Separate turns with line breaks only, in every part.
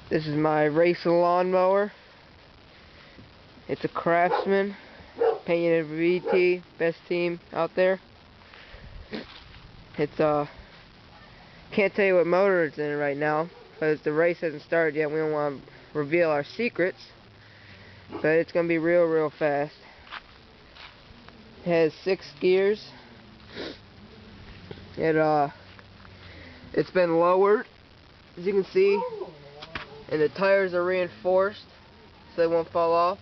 This is my race lawnmower. It's a Craftsman, painted VT, best team out there. It's can't tell you what motor it's in right now because the race hasn't started yet. We don't want to reveal our secrets, but it's gonna be real fast. It has 6 gears. It's been lowered, as you can see, and the tires are reinforced so they won't fall off.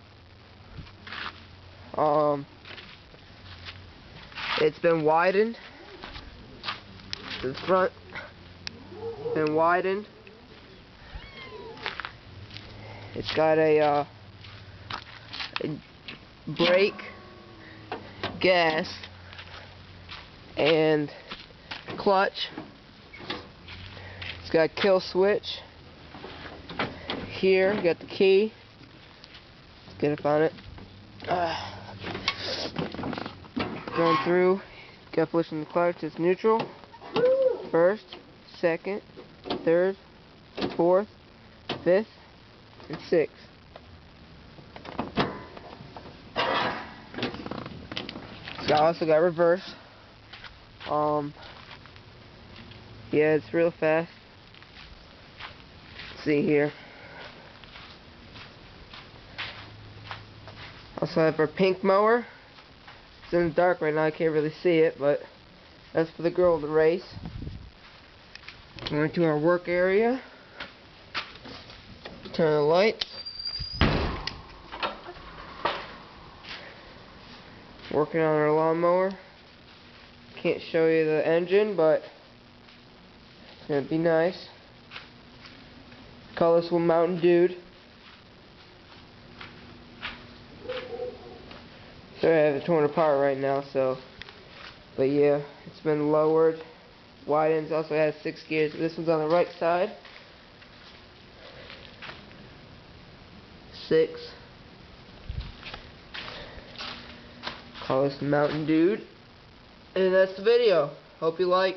It's been widened. The front been widened. It's got a brake, gas, and clutch. It's got a kill switch. Here, you got the key. Let's get up on it. Going through, got to push in the clutch. It's neutral. First, second, third, fourth, fifth, and sixth. It's also got reverse. Yeah, it's real fast. Let's see here. Also have our pink mower. It's in the dark right now, I can't really see it, but that's for the girl of the race. Going to our work area. Turn the lights. Working on our lawnmower. Can't show you the engine, but it's gonna be nice. Call this one Mountain Dude. Sorry, I have it torn apart right now, but yeah, it's been lowered, widens. Also has 6 gears. This one's on the right side. 6. Call this Mountain Dude, and that's the video. Hope you like.